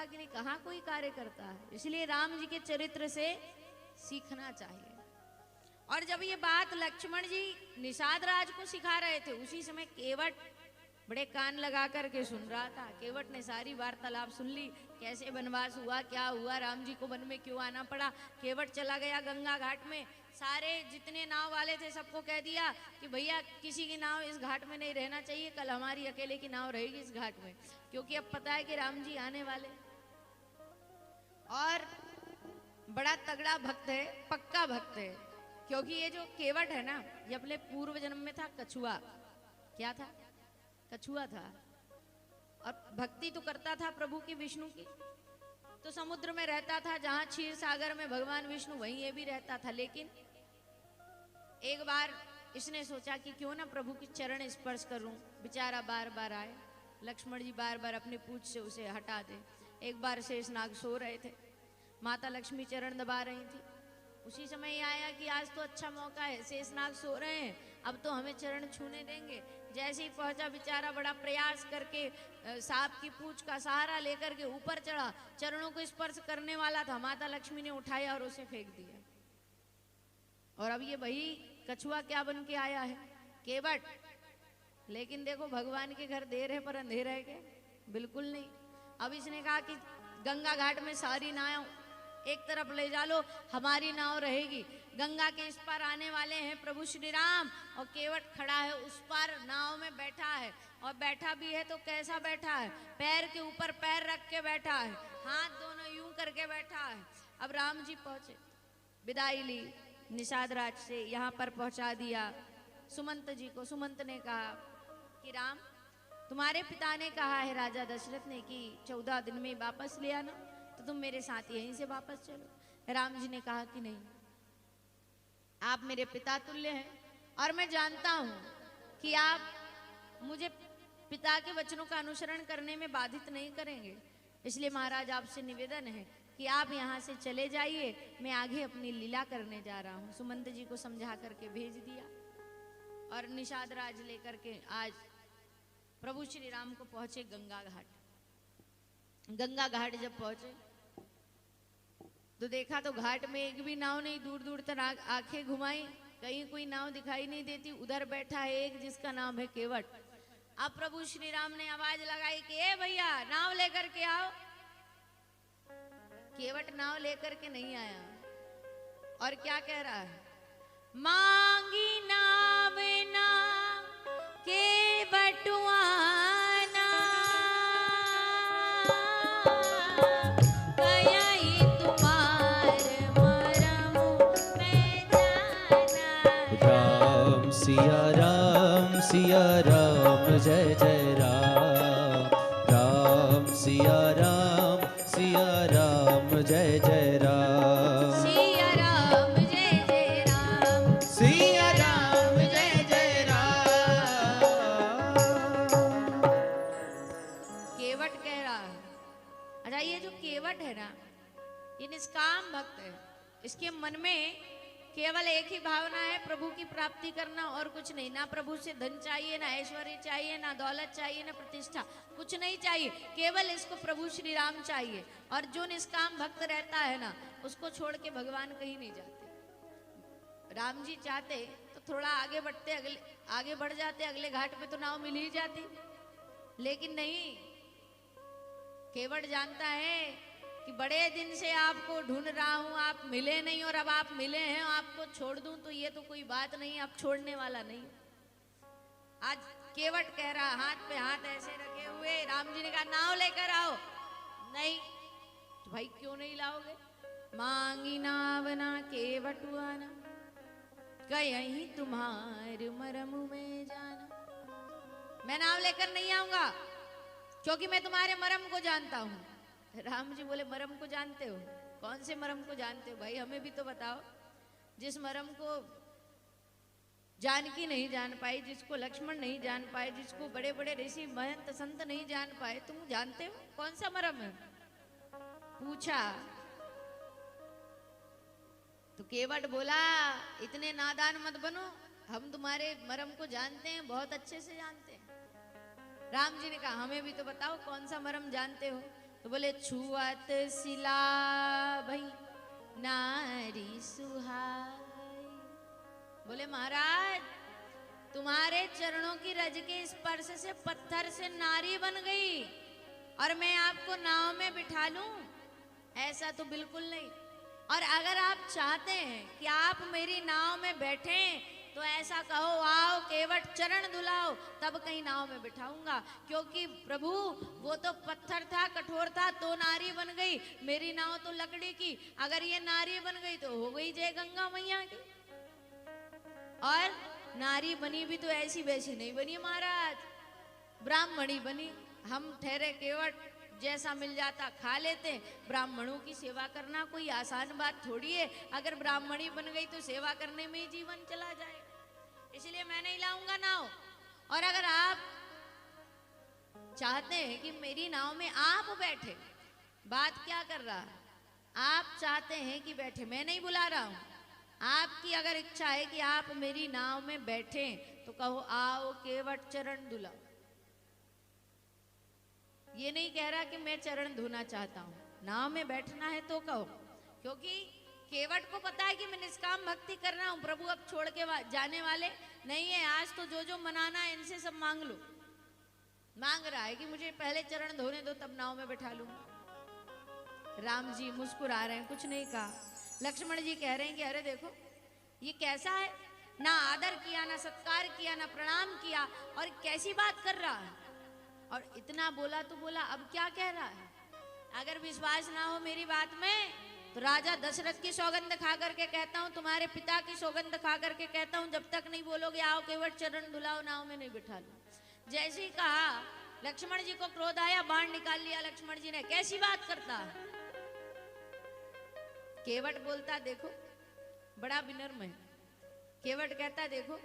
मंदाकिनी कहाँ कोई कार्य करता है। इसलिए राम जी के चरित्र से सीखना चाहिए। और जब ये बात लक्ष्मण जी निषाद राज को सिखा रहे थे, उसी समय केवट बड़े कान लगा करके सुन रहा था। केवट ने सारी वार्तालाप सुन ली, कैसे वनवास हुआ, क्या हुआ, राम जी को वन में क्यों आना पड़ा। केवट चला गया गंगा घाट में, सारे जितने नाव वाले थे सबको कह दिया कि भैया किसी की नाव इस घाट में नहीं रहना चाहिए, कल हमारी अकेले की नाव रहेगी इस घाट में, क्योंकि अब पता है कि राम जी आने वाले। और बड़ा तगड़ा भक्त है, पक्का भक्त है, क्योंकि ये जो केवट है ना, ये अपने पूर्व जन्म में था कछुआ। क्या था? कछुआ था। और भक्ति तो करता था प्रभु की, विष्णु की, तो समुद्र में रहता था, जहां क्षीर सागर में भगवान विष्णु वहीं ये भी रहता था। लेकिन एक बार इसने सोचा कि क्यों ना प्रभु की चरण स्पर्श करूं। बेचारा बार बार आए, लक्ष्मण जी बार बार अपनी पूंछ से उसे हटा दे। एक बार शेषनाग सो रहे थे, माता लक्ष्मी चरण दबा रही थी। उसी समय ये आया कि आज तो अच्छा मौका है, शेषनाग सो रहे हैं, अब तो हमें चरण छूने देंगे। जैसे ही पहुंचा, बेचारा बड़ा प्रयास करके सांप की पूंछ का सहारा लेकर के ऊपर चढ़ा, चरणों को स्पर्श करने वाला था, माता लक्ष्मी ने उठाया और उसे फेंक दिया। और अब ये वही कछुआ क्या बन के आया है? केवट। लेकिन देखो भगवान के घर देर है पर अंधेर है क्या? बिल्कुल नहीं। अब इसने कहा कि गंगा घाट में सारी नाव एक तरफ ले जा लो, हमारी नाव रहेगी। गंगा के इस पार आने वाले हैं प्रभु श्री राम, और केवट खड़ा है उस पार नाव में बैठा है। और बैठा भी है तो कैसा बैठा है? पैर के ऊपर पैर रख के बैठा है, हाथ दोनों यूं करके बैठा है। अब राम जी पहुंचे, विदाई ली निषाद राज से, यहाँ पर पहुंचा दिया सुमंत जी को। सुमंत ने कहा कि राम, तुम्हारे पिता ने कहा है राजा दशरथ ने कि 14 दिन में वापस ले आना, तो तुम मेरे साथ यहीं से वापस चलो। राम जी ने कहा कि नहीं, आप मेरे पिता तुल्य हैं और मैं जानता हूं कि आप मुझे पिता के वचनों का अनुसरण करने में बाधित नहीं करेंगे। इसलिए महाराज आपसे निवेदन है कि आप यहाँ से चले जाइए, मैं आगे अपनी लीला करने जा रहा हूँ। सुमंत जी को समझा करके भेज दिया और निषाद राज लेकर के आज प्रभु श्री राम को पहुंचे गंगा घाट। गंगा घाट जब पहुंचे तो देखा तो घाट में एक भी नाव नहीं। दूर दूर तक आंखें घुमाई, कहीं कोई नाव दिखाई नहीं देती। उधर बैठा है एक जिसका नाम है केवट। अब प्रभु श्री राम ने आवाज लगाई कि ए भैया नाव लेकर के आओ। केवट नाव लेकर के नहीं आया और क्या कह रहा है? मांगी नाव ना केवटुआना, सिया राम जय जय राम, राम सिया राम जय जय राम, सिया राम जय जय राम, सिया राम जय जय राम। केवट कह रहा है। अच्छा, ये जो केवट है ना, ये निष्काम भक्त है। इसके मन में केवल एक ही भावना है, प्रभु की प्राप्ति करना और कुछ नहीं। ना प्रभु से धन चाहिए, ना ऐश्वर्य चाहिए, ना दौलत चाहिए, ना प्रतिष्ठा, कुछ नहीं चाहिए। केवल इसको प्रभु श्री राम चाहिए। और जो निष्काम भक्त रहता है ना, उसको छोड़ के भगवान कहीं नहीं जाते। राम जी चाहते तो थोड़ा आगे बढ़ते, आगे बढ़ जाते, अगले घाट पे तो नाव मिल ही जाती, लेकिन नहीं। केवट जानता है कि बड़े दिन से आपको ढूंढ रहा हूं, आप मिले नहीं, और अब आप मिले हैं, आपको छोड़ दूं तो ये तो कोई बात नहीं, आप छोड़ने वाला नहीं। आज केवट कह रहा, हाथ पे हाथ ऐसे रखे हुए। राम जी ने कहा नाव लेकर आओ। नहीं तो भाई क्यों नहीं लाओगे? मांगी नाव ना केवटुआना, कहीं तुम्हारे मरम में जाना। मैं नाव लेकर नहीं आऊंगा क्योंकि मैं तुम्हारे मरम को जानता हूं। राम जी बोले मरम को जानते हो? कौन से मरम को जानते हो भाई, हमें भी तो बताओ। जिस मरम को जानकी नहीं जान पाई, जिसको लक्ष्मण नहीं जान पाए, जिसको बड़े बड़े ऋषि महंत संत नहीं जान पाए, तुम जानते हो कौन सा मरम है? पूछा तो केवट बोला इतने नादान मत बनो, हम तुम्हारे मरम को जानते हैं, बहुत अच्छे से जानते हैं। राम जी ने कहा हमें भी तो बताओ कौन सा मरम जानते हो? तो बोले छुअत सिला भई नारी सुहाई। बोले महाराज तुम्हारे चरणों की रज के स्पर्श से पत्थर से नारी बन गई और मैं आपको नाव में बिठा लूं? ऐसा तो बिल्कुल नहीं। और अगर आप चाहते हैं कि आप मेरी नाव में बैठें तो ऐसा कहो, आओ केवट चरण धुलाओ, तब कहीं नाव में बिठाऊंगा। क्योंकि प्रभु वो तो पत्थर था, कठोर था, तो नारी बन गई। मेरी नाव तो लकड़ी की, अगर ये नारी बन गई तो हो गई जय गंगा मैया की। और नारी बनी भी तो ऐसी वैसी नहीं बनी महाराज, ब्राह्मणी बनी। हम ठहरे केवट, जैसा मिल जाता खा लेते। ब्राह्मणों की सेवा करना कोई आसान बात थोड़ी है। अगर ब्राह्मणी बन गई तो सेवा करने में ही जीवन चला जाए। इसलिए मैं नहीं लाऊंगा नाव। और अगर आप चाहते हैं कि मेरी नाव में आप बैठे, बात क्या कर रहा है, आप चाहते हैं कि बैठे, मैं नहीं बुला रहा हूं। आपकी अगर इच्छा है कि आप मेरी नाव में बैठें तो कहो, आओ केवट चरण धुलाओ। ये नहीं कह रहा कि मैं चरण धोना चाहता हूँ, नाव में बैठना है तो कहो। क्योंकि केवट को पता है कि मैं निष्काम भक्ति कर रहा हूँ, प्रभु अब छोड़ के जाने वाले नहीं है। आज तो जो जो मनाना है इनसे सब मांग लो। मांग रहा है कि मुझे पहले चरण धोने दो तब नाव में बैठा लूंगा। राम जी मुस्कुरा रहे हैं, कुछ नहीं कहा। लक्ष्मण जी कह रहे हैं कि अरे देखो ये कैसा है, ना आदर किया, ना सत्कार किया, ना प्रणाम किया, और कैसी बात कर रहा है। और इतना बोला तो बोला, अब क्या कह रहा है। अगर विश्वास ना हो मेरी बात में तो राजा दशरथ की सौगंध खा करके कहता हूँ, तुम्हारे पिता की सौगंध खा करके कहता हूँ, जब तक नहीं बोलोगे आओ केवट चरण धुलाओ, नाव में नहीं बिठा लो। जैसे ही कहा लक्ष्मण जी को क्रोध आया, बाण निकाल लिया लक्ष्मण जी ने। कैसी बात करता है। केवट बोलता, देखो बड़ा विनम्र है। केवट कहता, देखो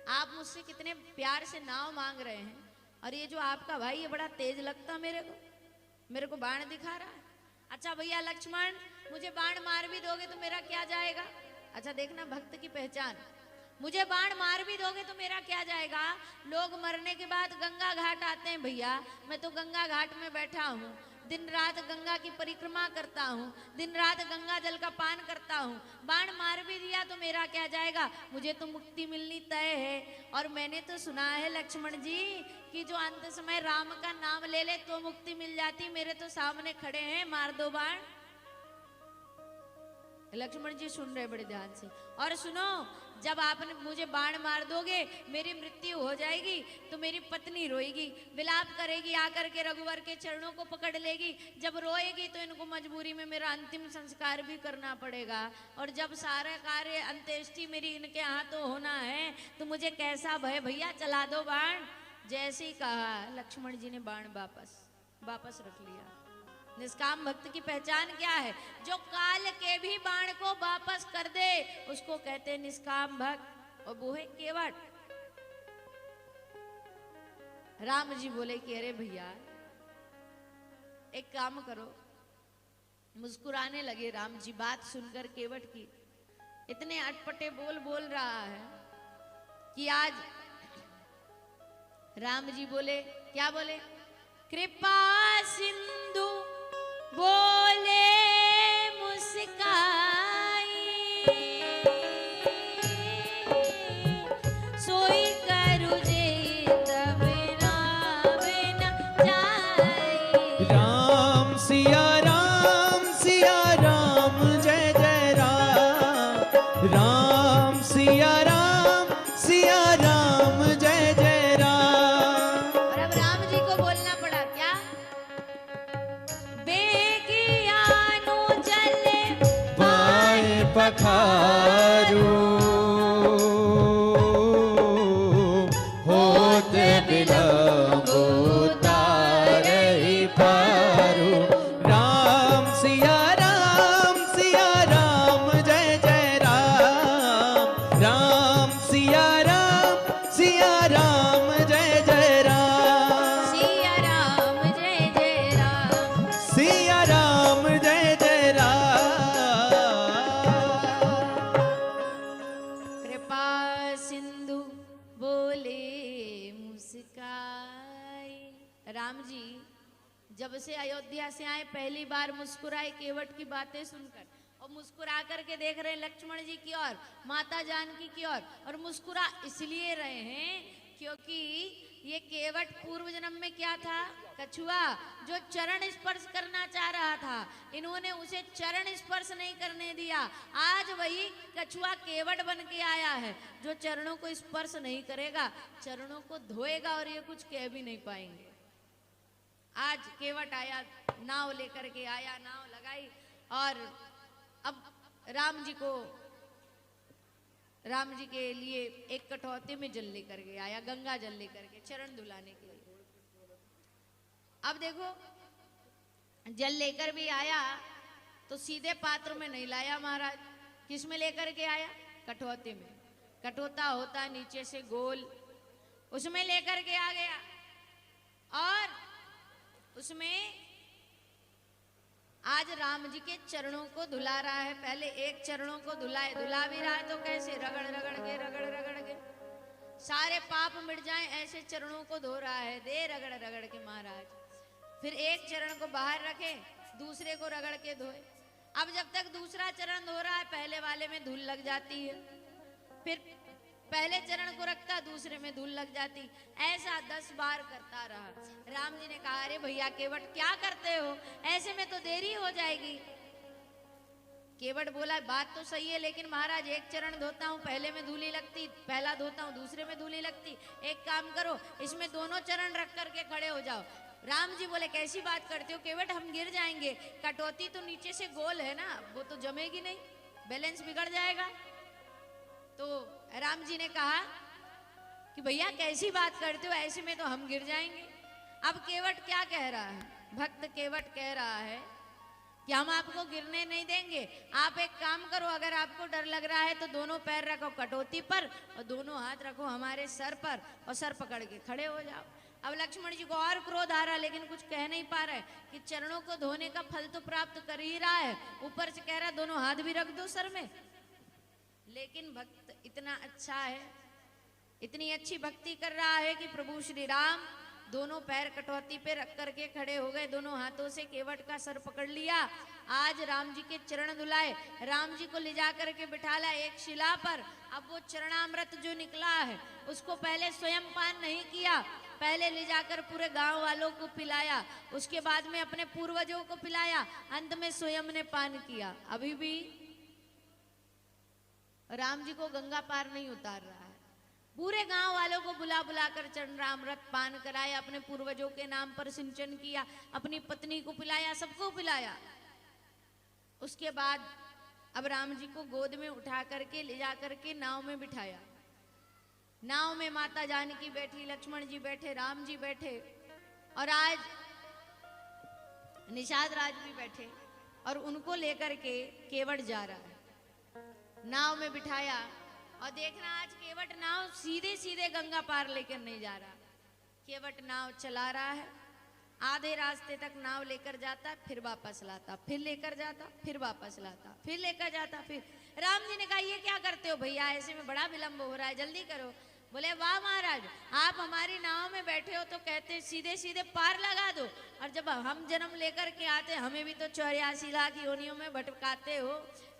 आप मुझसे कितने प्यार से नाव मांग रहे हैं, और ये जो आपका भाई ये बड़ा तेज लगता मेरे को बाण दिखा रहा है। अच्छा भैया लक्ष्मण, मुझे बाण मार भी दोगे तो मेरा क्या जाएगा। अच्छा देखना भक्त की पहचान, मुझे बाण मार भी दोगे तो मेरा क्या जाएगा। लोग मरने के बाद गंगा घाट आते हैं भैया, मैं तो गंगा घाट में बैठा हूँ, दिन रात गंगा की परिक्रमा करता हूँ, दिन रात गंगा जल का पान करता हूँ। बाण मार भी दिया तो मेरा क्या जाएगा, मुझे तो मुक्ति मिलनी तय है। और मैंने तो सुना है लक्ष्मण जी कि जो अंत समय राम का नाम ले ले तो मुक्ति मिल जाती। मेरे तो सामने खड़े हैं, मार दो बाण। लक्ष्मण जी सुन रहे बड़े ध्यान से। और सुनो, जब आपने मुझे बाण मार दोगे, मेरी मृत्यु हो जाएगी तो मेरी पत्नी रोएगी, विलाप करेगी, आकर के रघुवर के चरणों को पकड़ लेगी। जब रोएगी तो इनको मजबूरी में मेरा अंतिम संस्कार भी करना पड़ेगा। और जब सारा कार्य अंत्येष्टि मेरी इनके हाथों होना है तो मुझे कैसा भय, भैया चला दो बाण। जैसे ही कहा लक्ष्मण जी ने बाण वापस रख लिया। निष्काम भक्त की पहचान क्या है, जो काल के भी बाण को वापस कर दे उसको कहते हैं निष्काम भक्त। और वो है केवट। राम जी बोले कि अरे भैया एक काम करो। मुस्कुराने लगे राम जी बात सुनकर केवट की। इतने अटपटे बोल रहा है कि आज राम जी बोले, क्या बोले, कृपा सिंधु बोले मुस्काई, सोई करू जे तब नाम न जाई। राम सिया राम जय जय राम। राम सिया राम जय जय राम। और अब राम जी को बोलना पड़ा क्या, बेगियानु जले पाए पखारू, होते विलंब उतारहि पारू। राम सिया राम जय जय राम। राम सिया राम जय जय राम। सिया राम जय जय राम। सिया राम जय जय राम। अयोध्या से आए, पहली बार मुस्कुराए केवट की बातें सुनकर, और मुस्कुरा करके देख रहे हैं लक्ष्मण जी की ओर, माता जानकी की ओर, और मुस्कुरा इसलिए रहे हैं क्योंकि ये केवट पूर्व जन्म में क्या था? कछुआ, जो चरण स्पर्श करना चाह रहा था, इन्होंने उसे चरण स्पर्श नहीं करने दिया। आज वही कछुआ केवट बन के आया है, जो चरणों को स्पर्श नहीं करेगा, चरणों को धोएगा और ये कुछ कह भी नहीं पाएंगे। आज केवट आया, नाव लेकर के आया, नाव लगाई, और अब राम जी के लिए एक कटौती में जल लेकर के आया, गंगा जल लेकर के चरण धुलाने के लिए। अब देखो, जल लेकर भी आया तो सीधे पात्र में नहीं लाया महाराज, किस में लेकर के आया? कटौती में। कटोता होता नीचे से गोल, उसमें लेकर के आ गया, और उसमें आज राम जी के चरणों को धुला रहा है। पहले एक चरणों को धुला भी रहा है, तो कैसे? रगड़ रगड़ के सारे पाप मिट जाएं, ऐसे चरणों को धो रहा है, दे रगड़ रगड़ के महाराज। फिर एक चरण को बाहर रखे, दूसरे को रगड़ के धोए। अब जब तक दूसरा चरण धो रहा है, पहले वाले में धूल लग जाती है, फिर पहले चरण को रखता, दूसरे में धूल लग जाती, ऐसा 10 बार करता रहा। राम जी ने कहा, अरे भैया केवट क्या करते हो, ऐसे में तो देरी हो जाएगी। केवट बोला, बात तो सही है, लेकिन महाराज एक चरण धोता हूँ, पहले में धूली लगती, पहला धोता हूँ, दूसरे में धूली लगती, एक काम करो, इसमें दोनों चरण रख करके खड़े हो जाओ। राम जी बोले, कैसी बात करते हो केवट, हम गिर जाएंगे, कटौती तो नीचे से गोल है ना, वो तो जमेगी नहीं, बैलेंस बिगड़ जाएगा। तो राम जी ने कहा कि भैया कैसी बात करते हो, ऐसे में तो हम गिर जाएंगे। अब केवट क्या कह रहा है? भक्त केवट कह रहा है कि हम आपको गिरने नहीं देंगे, आप एक काम करो, अगर आपको डर लग रहा है तो दोनों पैर रखो कटौती पर और दोनों हाथ रखो हमारे सर पर, और सर पकड़ के खड़े हो जाओ। अब लक्ष्मण जी को और क्रोध आ रहा, लेकिन कुछ कह नहीं पा रहे कि चरणों को धोने का फल तो प्राप्त कर ही रहा है, ऊपर से कह रहा दोनों हाथ भी रख दो सर में। लेकिन भक्त इतना अच्छा है, इतनी अच्छी भक्ति कर रहा है कि प्रभु श्री राम दोनों पैर कटौती पे रख करके खड़े हो गए, दोनों हाथों से केवट का सर पकड़ लिया। आज राम जी के चरण धुलाए, राम जी को ले जा करके बिठा लाए एक शिला पर। अब वो चरणामृत जो निकला है उसको पहले स्वयं पान नहीं किया, पहले ले जाकर पूरे गांव वालों को पिलाया, उसके बाद में अपने पूर्वजों को पिलाया, अंत में स्वयं ने पान किया। अभी भी राम जी को गंगा पार नहीं उतार रहा है, पूरे गांव वालों को बुला बुला कर चरणामृत पान कराया, अपने पूर्वजों के नाम पर सिंचन किया, अपनी पत्नी को पिलाया, सबको पिलाया। उसके बाद अब राम जी को गोद में उठा करके ले जा करके नाव में बिठाया। नाव में माता जानकी बैठी, लक्ष्मण जी बैठे, राम जी बैठे, और आज निषाद राज भी बैठे, और उनको लेकर के केवट जा रहा है। नाव में बिठाया, और देखना आज केवट नाव सीधे सीधे गंगा पार लेकर नहीं जा रहा, केवट नाव चला रहा है, आधे रास्ते तक नाव लेकर जाता, फिर वापस लाता, फिर लेकर जाता, फिर वापस लाता, फिर लेकर जाता। फिर राम जी ने कहा, ये क्या करते हो भैया, ऐसे में बड़ा विलंब हो रहा है, जल्दी करो। बोले, वाह महाराज, आप हमारी नाव में बैठे हो तो कहते सीधे सीधे पार लगा दो, और जब हम जन्म लेकर के आते हमें भी तो 84 लाख योनियों में भटकाते हो।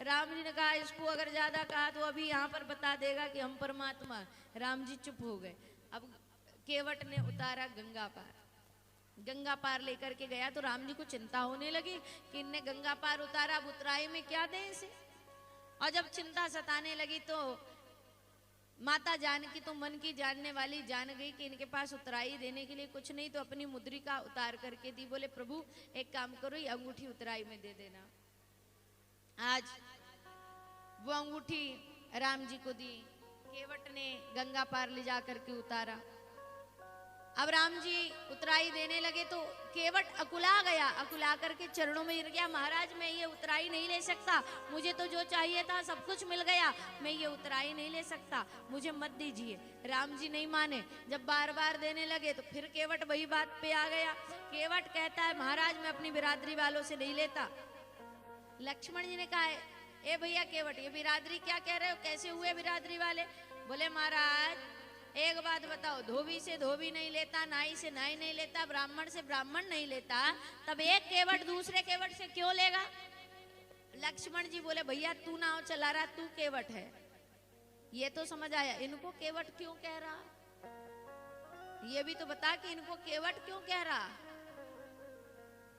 राम जी ने कहा, इसको अगर ज्यादा कहा तो अभी यहाँ पर बता देगा कि हम परमात्मा। राम जी चुप हो गए। अब केवट ने उतारा गंगा पार, गंगा पार लेकर के गया तो राम जी को चिंता होने लगी कि इनने गंगा पार उतारा, अब उतराई में क्या दें इसे। और जब चिंता सताने लगी तो माता जानकी तो मन की जानने वाली जान गई कि इनके पास उतराई देने के लिए कुछ नहीं, तो अपनी मुद्रिका उतार करके दी। बोले, प्रभु एक काम करो, ये अंगूठी उतराई में दे देना। आज वो अंगूठी राम जी को दी, केवट ने गंगा पार ले जा करके उतारा। अब राम जी उतराई देने लगे तो केवट अकुला गया, अकुला करके चरणों में गिर गया। महाराज मैं ये उतराई नहीं ले सकता, मुझे तो जो चाहिए था सब कुछ मिल गया, मैं ये उतराई नहीं ले सकता, मुझे मत दीजिए। राम जी नहीं माने, जब बार बार देने लगे तो फिर केवट वही बात पे आ गया। केवट कहता है, महाराज मैं अपनी बिरादरी वालों से नहीं लेता। लक्ष्मण जी ने कहा, ए भैया केवट, ये बिरादरी क्या कह रहे हो, कैसे हुए बिरादरी वाले? बोले, महाराज एक बात बताओ, धोबी से धोबी नहीं लेता, नाई से नाई नहीं लेता, ब्राह्मण से ब्राह्मण नहीं लेता, तब एक केवट दूसरे केवट से क्यों लेगा? लक्ष्मण जी बोले भैया तू नाव चला रहा, तू केवट है, ये तो समझ आया, इनको केवट क्यों कह रहा? ये भी तो बता कि इनको केवट क्यों कह रहा?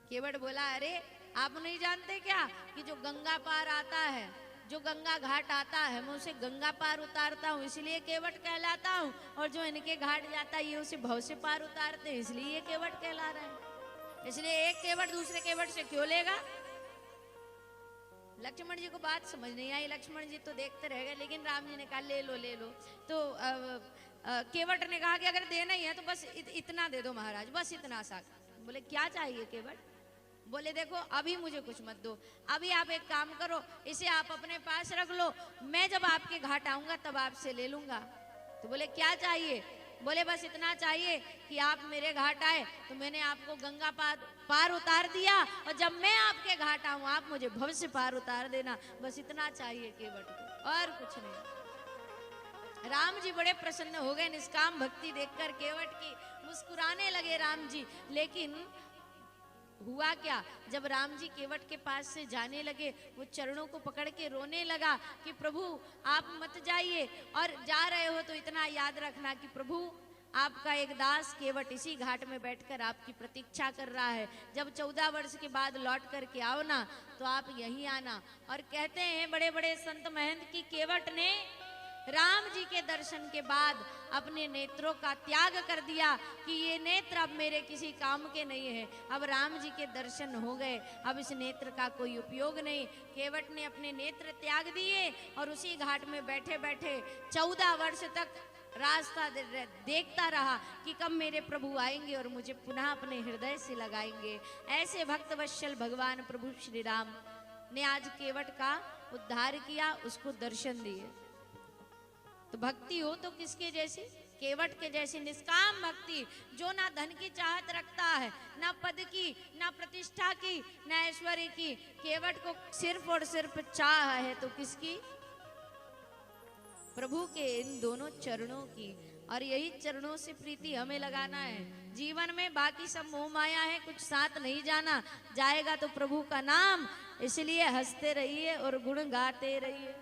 केवट बोला अरे आप नहीं जानते क्या कि जो गंगा पार आता है, जो गंगा घाट आता है, मैं उसे गंगा पार उतारता हूँ इसलिए केवट कहलाता हूँ, और जो इनके घाट जाता है ये उसे भव से पार उतारते हैं इसलिए ये केवट कहला रहे हैं। इसलिए एक केवट दूसरे केवट से क्यों लेगा? लक्ष्मण जी को बात समझ नहीं आई। लक्ष्मण जी तो देखते रह गए, लेकिन राम जी ने कहा ले लो ले लो। तो केवट ने कहा कि अगर देना ही है तो बस इतना दे दो महाराज, बस इतना सा। बोले क्या चाहिए केवट? बोले देखो अभी मुझे कुछ मत दो, अभी आप एक काम करो, इसे आप अपने पास रख लो, मैं जब आपके घाट आऊंगा तब आपसे ले लूंगा। तो बोले क्या चाहिए? बोले बस इतना चाहिए कि आप मेरे घाट आए तो मैंने आपको गंगा पार उतार दिया, और जब मैं आपके घाट आऊं आप मुझे भव से पार उतार देना, बस इतना चाहिए केवट को, और कुछ नहीं। राम जी बड़े प्रसन्न हो गए निष्काम भक्ति देखकर केवट की, मुस्कुराने लगे राम जी। लेकिन हुआ क्या, जब राम जी केवट के पास से जाने लगे, वो चरणों को पकड़ के रोने लगा कि प्रभु आप मत जाइए, और जा रहे हो तो इतना याद रखना कि प्रभु आपका एक दास केवट इसी घाट में बैठकर आपकी प्रतीक्षा कर रहा है, जब 14 वर्ष के बाद लौट करके आओ ना तो आप यहीं आना। और कहते हैं बड़े बड़े संत महंत की केवट ने राम जी के दर्शन के बाद अपने नेत्रों का त्याग कर दिया कि ये नेत्र अब मेरे किसी काम के नहीं है, अब राम जी के दर्शन हो गए, अब इस नेत्र का कोई उपयोग नहीं। केवट ने अपने नेत्र त्याग दिए और उसी घाट में बैठे बैठे 14 वर्ष तक रास्ता देखता रहा कि कब मेरे प्रभु आएंगे और मुझे पुनः अपने हृदय से लगाएंगे। ऐसे भक्त वत्सल भगवान प्रभु श्री राम ने आज केवट का उद्धार किया, उसको दर्शन दिए। तो भक्ति हो तो किसके जैसी? केवट के जैसी निष्काम भक्ति, जो ना धन की चाहत रखता है, ना पद की, ना प्रतिष्ठा की, ना ऐश्वर्य की। केवट को सिर्फ और सिर्फ चाह है तो किसकी? प्रभु के इन दोनों चरणों की। और यही चरणों से प्रीति हमें लगाना है जीवन में। बाकी सब मोह माया है, कुछ साथ नहीं जाना, जाएगा तो प्रभु का नाम। इसलिए हंसते रहिए और गुण गाते रहिए।